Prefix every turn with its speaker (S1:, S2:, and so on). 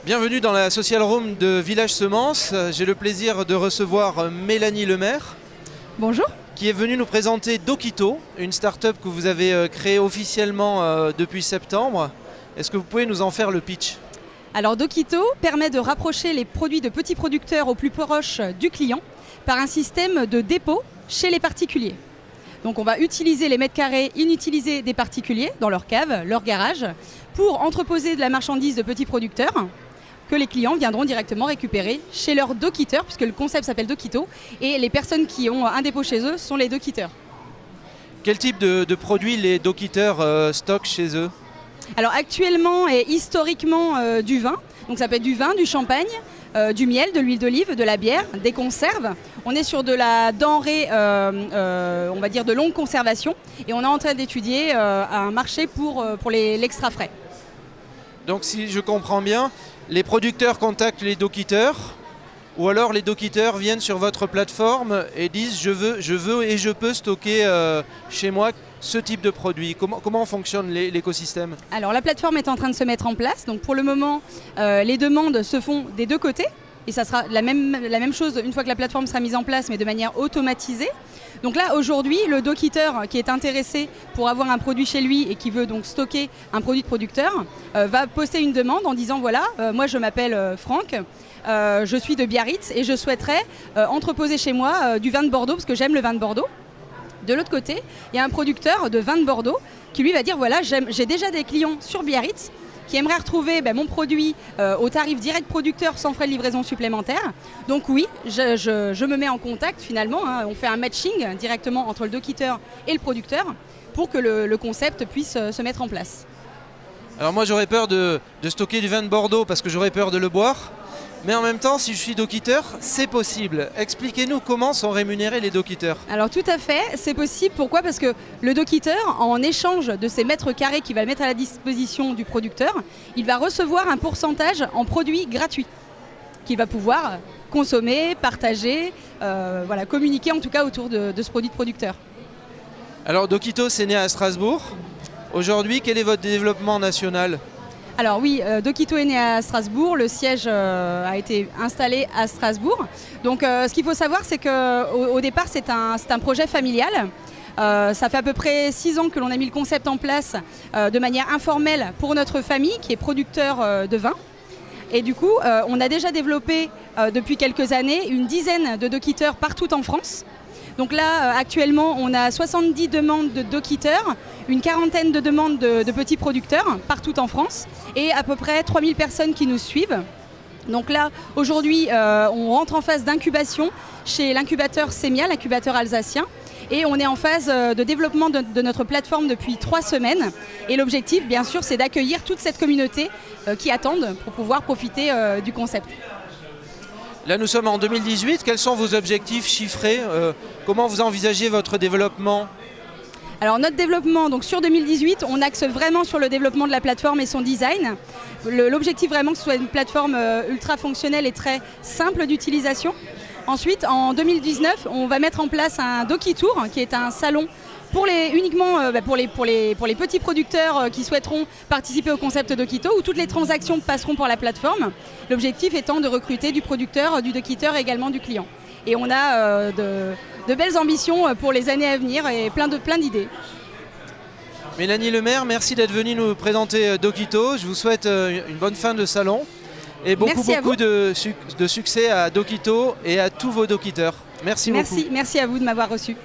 S1: Bienvenue dans la Social Room de Village Semences. J'ai le plaisir de recevoir Mélanie Lemaire.
S2: Bonjour.
S1: Qui est venue nous présenter Dokito, une start-up que vous avez créée officiellement depuis septembre. Est-ce que vous pouvez nous en faire le pitch ?
S2: Alors Dokito permet de rapprocher les produits de petits producteurs au plus proche du client par un système de dépôt chez les particuliers. Donc on va utiliser les mètres carrés inutilisés des particuliers dans leur cave, leur garage, pour entreposer de la marchandise de petits producteurs que les clients viendront directement récupérer chez leurs Dokiteurs, puisque le concept s'appelle Dokito, et les personnes qui ont un dépôt chez eux sont les Dokiteurs.
S1: Quel type de produits les Dokiteurs stockent chez eux ?
S2: Alors actuellement et historiquement du vin, donc ça peut être du vin, du champagne, du miel, de l'huile d'olive, de la bière, des conserves. On est sur de la denrée, on va dire de longue conservation, et on est en train d'étudier un marché pour l'extra frais.
S1: Donc si je comprends bien, les producteurs contactent les Dokiteurs, ou alors les Dokiteurs viennent sur votre plateforme et disent je veux et je peux stocker chez moi ce type de produit. Comment fonctionne l'écosystème ?
S2: Alors la plateforme est en train de se mettre en place, donc pour le moment les demandes se font des deux côtés, et ça sera la même chose une fois que la plateforme sera mise en place, mais de manière automatisée. Donc là aujourd'hui, le Dokiteur qui est intéressé pour avoir un produit chez lui et qui veut donc stocker un produit de producteur va poster une demande en disant voilà, moi je m'appelle Franck, je suis de Biarritz et je souhaiterais entreposer chez moi du vin de Bordeaux parce que j'aime le vin de Bordeaux. De l'autre côté, il y a un producteur de vin de Bordeaux qui lui va dire voilà, j'ai déjà des clients sur Biarritz qui aimeraient retrouver mon produit au tarif direct producteur sans frais de livraison supplémentaires. Donc oui, je me mets en contact finalement, on fait un matching directement entre le Dokiteur et le producteur pour que le concept puisse se mettre en place.
S1: Alors moi j'aurais peur de stocker du vin de Bordeaux parce que j'aurais peur de le boire. Mais en même temps, si je suis Dokiteur, c'est possible. Expliquez-nous comment sont rémunérés les Dokiteurs.
S2: Alors tout à fait, c'est possible. Pourquoi ? Parce que le Dokiteur, en échange de ces mètres carrés qu'il va mettre à la disposition du producteur, il va recevoir un pourcentage en produits gratuits qu'il va pouvoir consommer, partager, communiquer en tout cas autour de ce produit de producteur.
S1: Alors Dokito, c'est né à Strasbourg. Aujourd'hui, quel est votre développement national ?
S2: Alors oui, Dokito est né à Strasbourg, le siège a été installé à Strasbourg. Donc ce qu'il faut savoir, c'est qu'au départ, c'est un projet familial. Ça fait à peu près 6 ans que l'on a mis le concept en place de manière informelle pour notre famille qui est producteur de vin. Et du coup, on a déjà développé depuis quelques années une dizaine de Dokiteurs partout en France. Donc là, actuellement, on a 70 demandes de Dokiteurs, une quarantaine de demandes de petits producteurs partout en France et à peu près 3000 personnes qui nous suivent. Donc là, aujourd'hui, on rentre en phase d'incubation chez l'incubateur Semia, l'incubateur alsacien. Et on est en phase de développement de notre plateforme depuis 3 semaines. Et l'objectif, bien sûr, c'est d'accueillir toute cette communauté qui attendent pour pouvoir profiter du concept.
S1: Là, nous sommes en 2018. Quels sont vos objectifs chiffrés ? Comment vous envisagez votre développement ?
S2: Alors notre développement, donc sur 2018, on axe vraiment sur le développement de la plateforme et son design. L'objectif vraiment que ce soit une plateforme ultra fonctionnelle et très simple d'utilisation. Ensuite, en 2019, on va mettre en place un Dokitour, qui est un salon uniquement pour les petits producteurs qui souhaiteront participer au concept Dokito, où toutes les transactions passeront par la plateforme. L'objectif étant de recruter du producteur, du Dokiteur et également du client. Et on a de belles ambitions pour les années à venir et plein d'idées.
S1: Mélanie Lemaire, merci d'être venue nous présenter Dokito. Je vous souhaite une bonne fin de salon et beaucoup de succès à Dokito et à tous vos Dokiteurs. Merci beaucoup.
S2: Merci à vous de m'avoir reçu.